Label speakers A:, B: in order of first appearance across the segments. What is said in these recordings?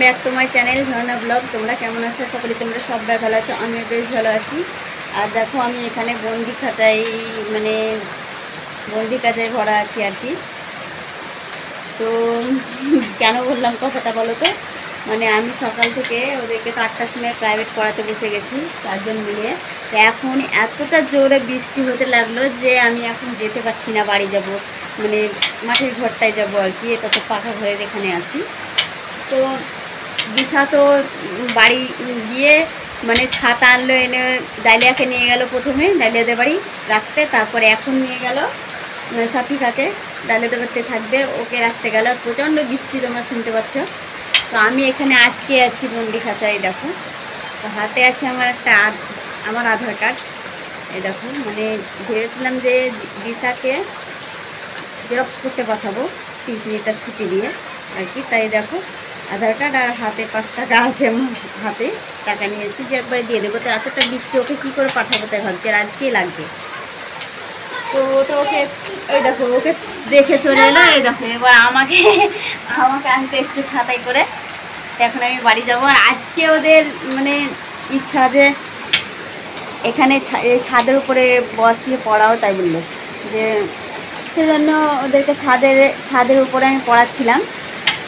A: Back to my channel Jharna blog. তোমরা কেমন আছো? সকলে তোমরা সবাই ভালো আছো, আমিও বেশ ভালো আছি। আর দেখো আমি এখানে বন্দি খাঁচায় ভরা আছি আর কি। তো কেন বললাম কথাটা বলো তো, মানে আমি সকাল থেকে ওদেরকে তো 8টার সময় প্রাইভেট পড়াতে বসে গেছি 4 জন মিলে। তো এখন এতটা জোরে বৃষ্টি হতে লাগলো যে আমি এখন যেতে পারছি না, বাড়ি যাব, মানে মাঠের ঘরটায় যাবো আর কি। এটা তো পাকা ঘরের এখানে আছি। তো দিশা তো বাড়ি গিয়ে মানে ছাতা আনলো, এনে ডালিয়াকে নিয়ে গেল, প্রথমে ডালিয়াদের বাড়ি রাখতে, তারপরে এখন নিয়ে গেল সাফিকাকে, ডালিয়াদের বাড়িতে থাকবে, ওকে রাখতে গেল। প্রচণ্ড বৃষ্টি তোমরা শুনতে পাচ্ছ। তো আমি এখানে আটকে আছি বন্দি খাঁচায়। দেখো তো হাতে আছে আমার আধার কার্ড। এই দেখো, মানে ভেবেছিলাম যে দিশাকে জেরক্স করতে পাঠাবো 30 মিনিটার ছুটি দিয়ে আর কি। তাই দেখো আধার কার্ড আর হাতে 5 টাকা আছে, আমার হাতে টাকা নিয়েছি যে একবারে দিয়ে দেবো। তো এতটা বৃষ্টি ওকে কী করে পাঠাবো তাই ভাবছি, আর আজকেই লাগবে। তো ওকে ওই দেখো ওকে দেখে চলে এলো। এই দেখো এবার আমাকে আনতে এসছে ছাতাই করে। এখন আমি বাড়ি যাবো। আর আজকে ওদের মানে ইচ্ছা যে এখানে ছাদের উপরে বসিয়ে পড়াও, তাই বললো যে সেজন্য ওদেরকে ছাদের উপরে আমি পড়াচ্ছিলাম।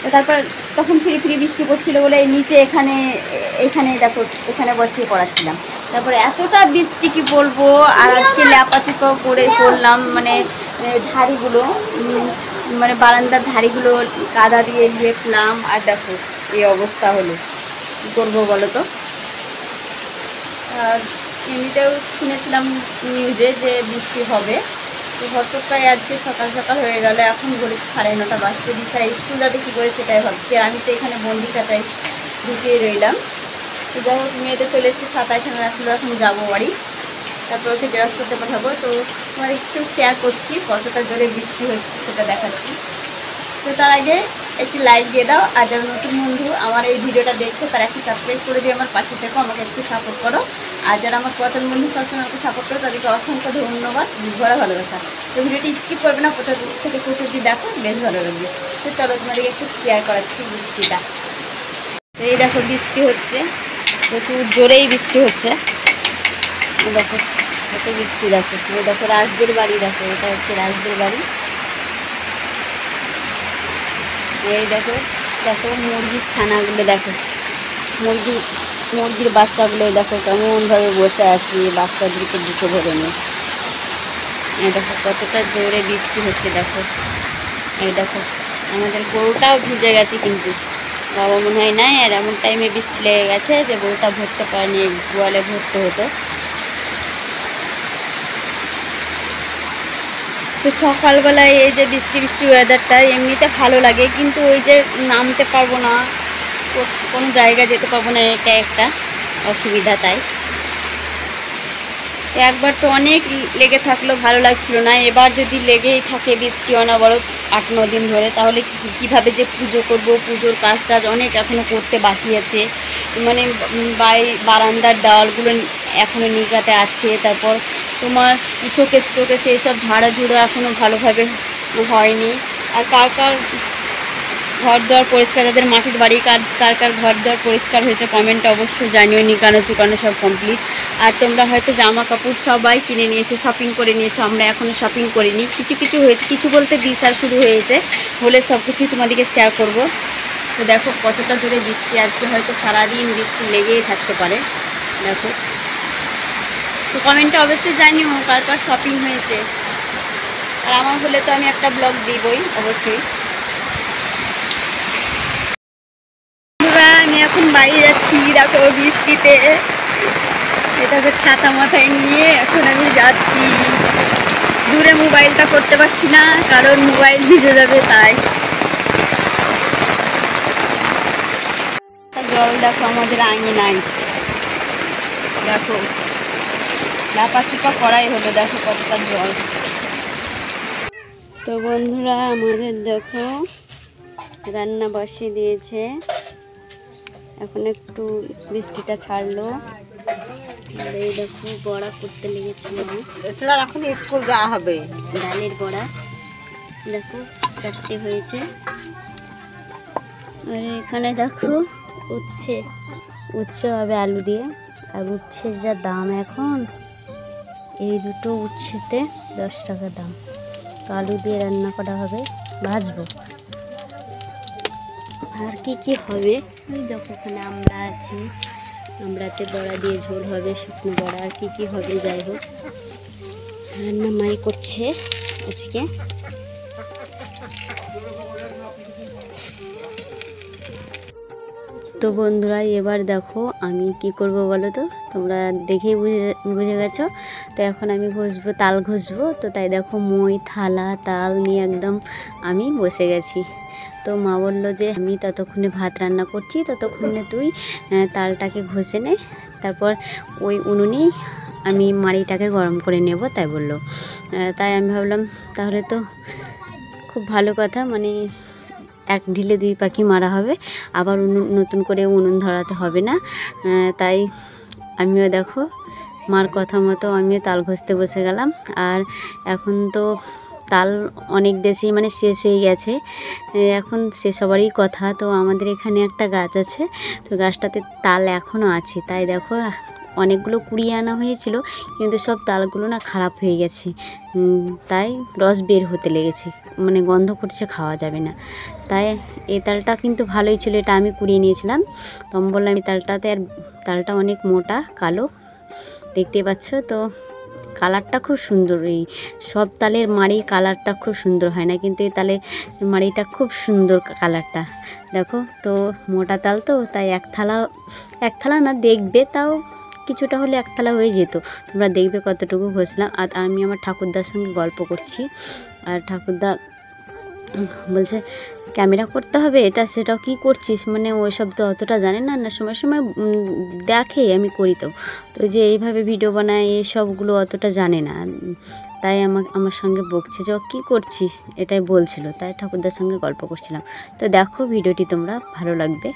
A: তো তারপর তখন ফিরি বৃষ্টি পড়ছিলো বলে নিচে এখানে দেখো এখানে বসিয়ে পড়াচ্ছিলাম। তারপরে এতটা বৃষ্টি কি বলবো। আর আজকে ল্যাপাচুপা করে করলাম, মানে ধাড়িগুলো, মানে বারান্দার ধাড়িগুলো কাদা দিয়ে লেপলাম। আর দেখো এই অবস্থা হলো, কী করবো বলো তো। আর এমনিতেও শুনেছিলাম নিউজে যে বৃষ্টি হবে। তো হয়তো প্রায় আজকে সকাল সকাল হয়ে গেল, এখন ঘড়ি 9:30 বাজছে। দিশা স্কুল যাবে কী করে সেটাই ভাবছি। আমি তো এখানে বন্দি খাঁচায় ঢুকিয়ে রইলাম। তো যাই হোক মেয়েতে চলে এসেছি, ছাতা এখানে রাখলো, এখন যাবো বাড়ি, তারপর ওকে জেরক্স করতে পাঠাবো। তো তোমার একটু শেয়ার করছি কতটা জোরে বৃষ্টি হচ্ছে সেটা দেখাচ্ছি। তো তার আগে একটি লাইক দিয়ে দাও, আর যারা নতুন বন্ধু আমার এই ভিডিওটা দেখছো তারা একটু সাবস্ক্রাইব করে দিয়ে আমার পাশে থেকো, আমাকে একটু সাপোর্ট করো। আর যারা আমার পুরাতন বন্ধু সবসময় আমাকে সাপোর্ট করো তাদেরকে অসংখ্য ধন্যবাদ, ভরা ভালোবাসা। তো ভিডিওটি স্কিপ করবে না, প্রথম থেকে শেষ অবধি দেখো, বেশ ভালো লাগবে। তো চলো তোমাদেরকে একটু শেয়ার করাচ্ছি বৃষ্টিটা। তো এই দেখো বৃষ্টি হচ্ছে, প্রচুর জোরেই বৃষ্টি হচ্ছে। দেখো কত বৃষ্টি, দেখো এই দেখো রাজদের বাড়ি, দেখো এটা হচ্ছে রাজদের বাড়ি। এই দেখো মুরগির ছানাগুলো, দেখো মুরগির বাচ্চাগুলো দেখো কেমনভাবে বসে আছি, বাচ্চাদেরকে বুকে ধরে নিয়ে। এই দেখো কতটা জোরে বৃষ্টি হচ্ছে। দেখো এই দেখো আমাদের গরুটাও ভিজে গেছে, কিন্তু বাবা মনে হয় নাই, আর এমন টাইমে বৃষ্টি লেগে গেছে যে গরুটা ভরতে পারেনি, গোয়ালে ভরতে হতো। তো সকালবেলায় এই যে বৃষ্টি ওয়েদারটা এমনিতে ভালো লাগে, কিন্তু ওই যে নামতে পারবো না, কোনো জায়গায় যেতে পারবো না, এটা একটা অসুবিধা। তাই একবার তো অনেক লেগে থাকলো, ভালো লাগছিল না। এবার যদি লেগেই থাকে বৃষ্টি অনবরত 8-9 দিন ধরে, তাহলে কীভাবে যে পুজো করব, পুজোর কাজটা অনেক এখনও করতে বাকি আছে। মানে বারান্দার ডালগুলো এখনও নিগাতে আছে, তারপর তোমার শোকেস এইসব ঝাড়াঝুড়ো এখনও ভালোভাবে হয়নি। আর কার ঘর দোয়ার পরিষ্কার, যাদের মাটির বাড়ি, কার ঘর দোয়ার পরিষ্কার হয়েছে কমেন্টে অবশ্যই জানিও। নিকানো চুকানো সব কমপ্লিট। আর তোমরা হয়তো জামা কাপড় সবাই কিনে নিয়েছে, শপিং করে নিয়েছো, আমরা এখনও শপিং করিনি। কিছু হয়েছে, কিছু বলতে দিশার শুরু হয়েছে, হলে সব কিছুই তোমাদেরকে শেয়ার করব। তো দেখো কতটা জোরে বৃষ্টি, আজকে হয়তো সারাদিন বৃষ্টি লেগেই থাকতে পারে। দেখো তো কমেন্টে অবশ্যই জানিও কার শপিং হয়েছে। আর আমার হলে তো আমি একটা ব্লগ দিবই অবশ্যই। আমি এখন বাড়ি যাচ্ছি, দেখো বৃষ্টিতে, এটাকে ছাতা মাথায় নিয়ে এখন আমি যাচ্ছি। দূরে মোবাইলটা করতে পারছি না, কারণ মোবাইল ভিজে যাবে, তাই। জল দেখো আমাদের আঙিনায়, দেখো লাপাচুপা করাই হলো, দেখো কতটা জল। তো বন্ধুরা আমাদের দেখো রান্না বসিয়ে দিয়েছে, এখন একটু বৃষ্টিটা ছাড়লো। এই দেখো বড়া করতে লেগেছিল,
B: এছাড়া এখন স্কুল যাওয়া হবে।
A: ডালের বড়া দেখো 4টে হয়েছে। আর এখানে দেখো উচ্ছে উচ্ছে হবে আলু দিয়ে। আর উচ্ছের যা দাম এখন, এই দুটো উচ্ছেতে 10 টাকা দাম। তো আলু দিয়ে রান্না করা হবে, ভাজবো। আর কি কি হবে ওই দেখো, ওখানে আমরা আছি, আমরাতে বড়া দিয়ে ঝোল হবে, শুকনো বড়া, আর কি কি হবে যাই হোক, রান্না মাই করছে আজকে। তো বন্ধুরা এবার দেখো আমি কি করব বলো তো, তোমরা দেখেই বুঝে গেছো। তো এখন আমি ঘষবো, তাল ঘষবো। তো তাই দেখো মই, থালা, তাল নিয়ে একদম আমি বসে গেছি। তো মা বললো যে আমি ততক্ষণে ভাত রান্না করছি, ততক্ষণে তুই তালটাকে ঘষে নে, তারপর ওই উনুনেই আমি মাড়িটাকে গরম করে নেব, তাই বললো। তাই আমি ভাবলাম তাহলে তো খুব ভালো কথা, মানে এক ঢিলে দুই পাখি মারা হবে, আবার নতুন করে উনুন ধরাতে হবে না। তাই আমিও দেখো মার কথা মতো আমিও তাল ঘষতে বসে গেলাম। আর এখন তো তাল অনেক দেশেই মানে শেষ হয়ে গেছে, এখন সবারই কথা। তো আমাদের এখানে একটা গাছ আছে, তো গাছটাতে তাল এখনও আছে। তাই দেখো অনেকগুলো কুড়িয়ে আনা হয়েছিল, কিন্তু সব তালগুলো না খারাপ হয়ে গেছে। তাই রস বের হতে লেগেছে, মানে গন্ধ করছে, খাওয়া যাবে না। তাই এই তালটা কিন্তু ভালোই ছিল, এটা আমি কুড়িয়ে নিয়েছিলাম। তো আমি বললাম এই তালটাতে, আর তালটা অনেক মোটা কালো, দেখতে পাচ্ছ তো। কালারটা খুব সুন্দর, এই সব তালের মাড়ি কালারটা খুব সুন্দর হয় না, কিন্তু এই তালের মাড়িটা খুব সুন্দর কালারটা দেখো। তো মোটা তাল তো, তাই এক থালা না, দেখবে তাও কিছুটা হলে এক থালা হয়ে যেত। তোমরা দেখবে কতটুকু ঘষলাম। আর আমি আমার ঠাকুরদার সঙ্গে গল্প করছি, আর ঠাকুরদা বলছে ক্যামেরা করতে হবে এটা সেটাও, কী করছিস, মানে ওই সব তো অতটা জানে না, না সময় সময় দেখে আমি করি। তো যে এইভাবে ভিডিও বানায় এইসবগুলো অতটা জানে না, তাই আমার সঙ্গে বকছে যে কী করছিস, এটাই বলছিল। তাই ঠাকুরদার সঙ্গে গল্প করছিলাম। তো দেখো ভিডিওটি তোমরা ভালো লাগবে।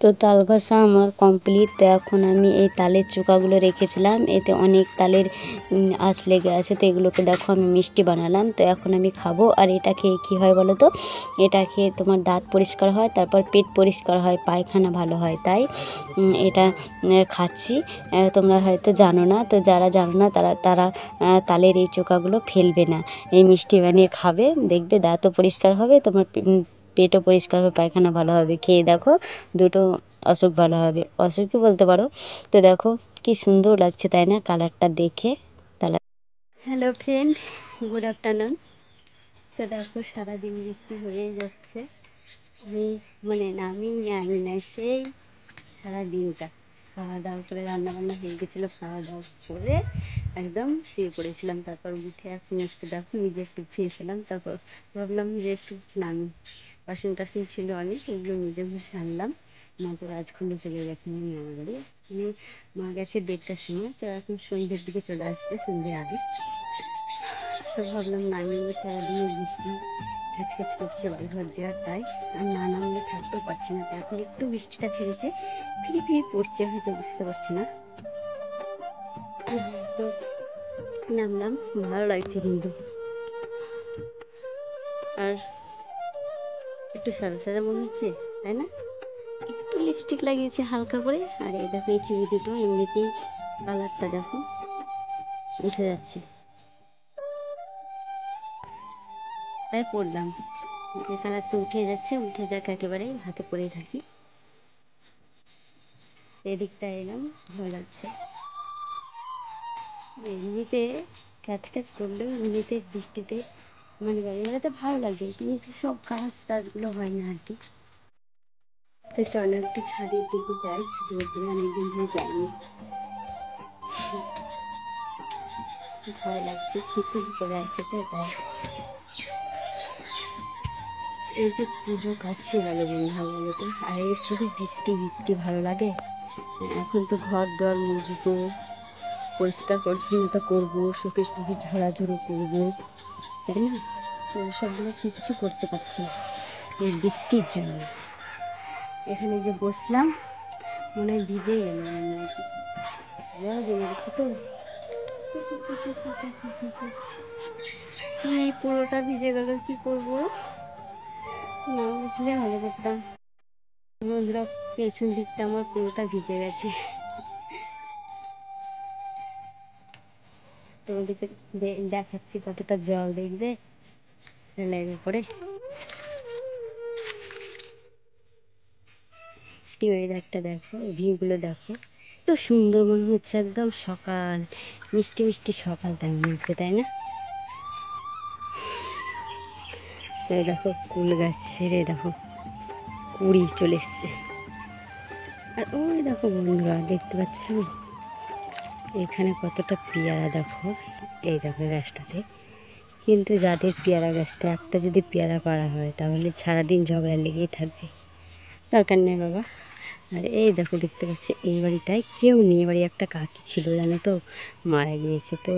A: তো তাল ঘষা আমার কমপ্লিট। তো এখন আমি এই তালের চোকাগুলো রেখেছিলাম, এতে অনেক তালের আঁশ লেগে আছে, তো এগুলোকে দেখো আমি মিষ্টি বানালাম। তো এখন আমি খাবো। আর এটা খেয়ে কী হয় বলো তো, এটা খেয়ে তোমার দাঁত পরিষ্কার হয়, তারপর পেট পরিষ্কার হয়, পায়খানা ভালো হয়, তাই এটা খাচ্ছি। তোমরা হয়তো জানো না, তো যারা জানো না তারা তারা তালের এই চোকাগুলো ফেলবে না, এই মিষ্টি বানিয়ে খাবে, দেখবে দাঁতও পরিষ্কার হবে, তোমার পেটও পরিষ্কার হবে, পায়খানা ভালো হবে। খেয়ে দেখো, দুটো অসুখ ভালো হবে, অসুখই বলতে পারো। তো দেখো কি সুন্দর লাগছে তাই না কালারটা দেখে। তাহলে হ্যালো ফ্রেন্ড, গুড আফটারনুন। তো দেখো সারাদিন বৃষ্টি হয়ে যাচ্ছে, আমি আমি না সেই সারাদিনটা খাওয়া দাওয়া করে রান্নাবান্না হয়ে গেছিলো, খাওয়া দাওয়া করে একদম শুয়ে পড়েছিলাম। তারপর উঠে এখন একটু দেখো নিজে একটু ফিরেছিলাম, তারপর ভাবলাম যে একটু নামি, বাসন টাসন ছিল অনেক, এগুলো নিজে বসে আনলাম। মা তো রাজখন্ডে চলে গেছে মামা বাড়ি, মা গেছে 1:30টার সময়, তো এখন সন্ধ্যের দিকে চলে আসছে, সন্ধ্যে আগে। তো ভাবলাম নামিয়ে সারাদিন বৃষ্টি খ্যাচখ্যাচ করছে বাড়ি ঘর দেওয়ার, তাই আর না নামলে থাকতেও পারছি না। তো এখন একটু বৃষ্টিটা ছেড়েছে, ফিরে ফিরে পড়ছে, হয়তো বুঝতে পারছি না। তো নামলাম, ভালো লাগছে কিন্তু। আর একটু সাদা সাদা মনে হচ্ছে তাই না, একটু লিপস্টিক লাগিয়েছি হালকা করে। আর এই দেখো এই চুড়ি দুটো এমনিতেই কালারটা দেখো উঠে যাচ্ছে, তাই পরলাম। যে কালারটা উঠে যাচ্ছে, উঠে যাক, একেবারে হাতে পরেই থাকি। এদিকটা এলাম, ভালো লাগছে। এমনিতে ক্যাচ ক্যাচ করলেও এমনিতে বৃষ্টিতে বাড়িতে ভালো লাগে, কিন্তু সব কাজ টাজগুলো হয় না আর কি। তো চলো একটু ছাদের দিকে যাই, রোদ্রে অনেকদিন ধরে যাইনি, ভয় লাগছে, শীতের পরে আছে তো তাই। এই যে পুজো কাছে গেল বন্ধু তো, আর এই শুধু বৃষ্টি বৃষ্টি ভালো লাগে। এখন তো ঘর দর মুছবো, পরিষ্কার পরিচ্ছন্নতা করবো, শোকেস টুকেস ঝাড়াঝুড়ো করবো, তাই না? তো সবগুলো কিচ্ছু করতে পারছি না এই বৃষ্টির জন্য। এখানে যে বসলাম মনে হয় ভিজে গেল, জমে গেছে তো, এই পুরোটা ভিজে গেল, কি করবো? না বুঝলে ভালো করতাম। বন্ধুরা, পেছন দিকটা আমার পুরোটা ভিজে গেছে, তোমাদেরকে দেখাচ্ছি কতটা জল, দেখবে লেগে পড়ে। ওয়েদারটা দেখো, ভিউগুলো দেখো, তো সুন্দর মনে হচ্ছে, একদম সকাল, মিষ্টি মিষ্টি সকালটা মনে হচ্ছে, তাই না? এই দেখো কুল গাছ ছেড়ে দেখো কুড়ি চলে এসছে। আর ওই দেখো বন্ধুরা, দেখতে পাচ্ছ এখানে কতটা পেয়ারা দেখো, এই দেখো গাছটাতে। কিন্তু যাদের পেয়ারা গাছটা একটা যদি পেয়ারা পাড়া হয় তাহলে সারাদিন ঝগড়া লেগেই থাকবে, দরকার নেই বাবা। আর এই দেখো দেখতে পাচ্ছি এই বাড়িটায় কেউ নেই, এ বাড়ি একটা কাকি ছিল জানো তো, মারা গিয়েছে। তো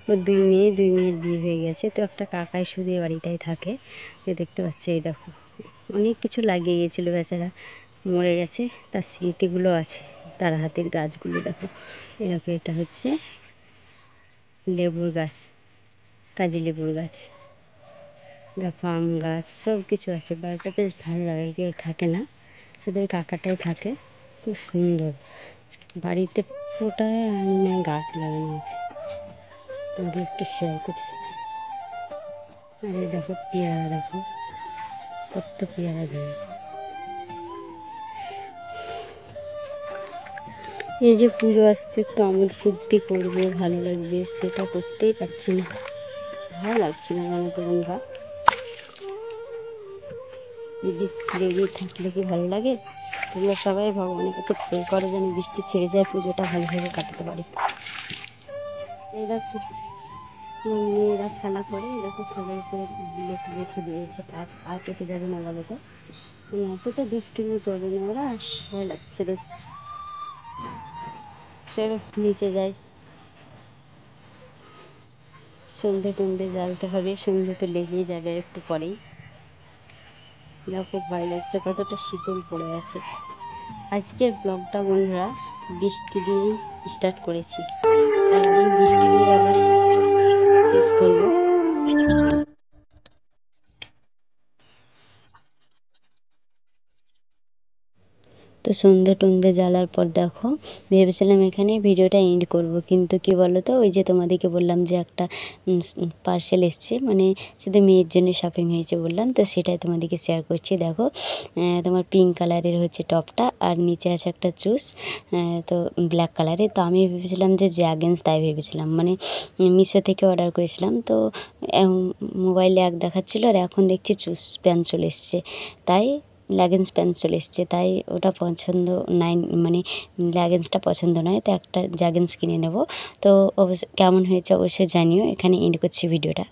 A: ওর দুই মেয়ের বিয়ে হয়ে গেছে, তো একটা কাকাই শুধু এ বাড়িটায় থাকে। তো দেখতে পাচ্ছি এই দেখো অনেক কিছু লাগিয়ে গিয়েছিলো, বেচারা মরে গেছে, তার স্মৃতিগুলো আছে, তার হাতের গাছগুলো দেখো। এরকম এটা হচ্ছে লেবুর গাছ, কাজি লেবুর গাছ, দেখো আম গাছ, সব কিছু আছে। বাড়িটা বেশ ভালো লাগে, কেউ থাকে না, শুধু ওই কাকাটাই থাকে। খুব সুন্দর বাড়িতে, পুরোটায় গাছ লাগানো আছে, তোমাদের একটু শেয়ার করছি। আর এই দেখো পেয়ারা, দেখো কত পেয়ারা ধরেছে। এই যে পুজো আসছে, একটু আমোদ ফুর্তি করবো, ভালো লাগবে, সেটা করতেই পারছি না, ভালো লাগছে না জানো তো বন্ধুরা। বৃষ্টি লেগে থাকলে কি ভালো লাগে? তোমরা সবাই ভগবানের কাছে প্রে করো যেন বৃষ্টি ছেড়ে যায়, পুজোটা ভালোভাবে কাটাতে পারি। এই দেখো মেয়েরা খেলা করে, এরকম সবাই করে লেখে রেখে দিয়েছে, আর কেটে যাবে না বলো তো, এতটা দুষ্টুমি করবে না ওরা, ভয় লাগছে রে। চলো নিচে যাই, সন্ধে টন্ধে জ্বালতে হবে, সন্ধে তো লেগেই যাবে একটু পরেই। দেখো ভয় লাগছে, কতটা শীতল পড়ে আছে, আজকের ব্লগটা বন্ধুরা বৃষ্টি দিয়েই স্টার্ট করেছি, একদিন বৃষ্টি দিয়ে আবার শেষ করবো। তো সন্ধে টন্ধে জ্বালার পর দেখো ভেবেছিলাম এখানে ভিডিওটা এন্ড করব, কিন্তু কি বলো তো, ওই যে তোমাদেরকে বললাম যে একটা পার্সেল এসছে, মানে শুধু মেয়ের জন্য শপিং হয়েছে বললাম, তো সেটাই তোমাদেরকে শেয়ার করছি। দেখো তোমার পিঙ্ক কালারের হচ্ছে টপটা, আর নিচে আছে একটা চুজ, তো ব্ল্যাক কালারের। তো আমি ভেবেছিলাম যে জ্যাগেন্স, তাই ভেবেছিলাম, মানে মিশো থেকে অর্ডার করেছিলাম। তো মোবাইলে এক দেখাচ্ছিলো আর এখন দেখছি চুজ প্যান্ট চলে এসছে, তাই লেগিংস প্যান্ট চলে এসছে, তাই ওটা পছন্দ নাই, মানে লেগিংসটা পছন্দ নয়, তো একটা লেগিংস কিনে নেব। তো অবশ্য কেমন হয়েছে অবশ্যই জানিও। এখানে এন্ড করছি ভিডিওটা।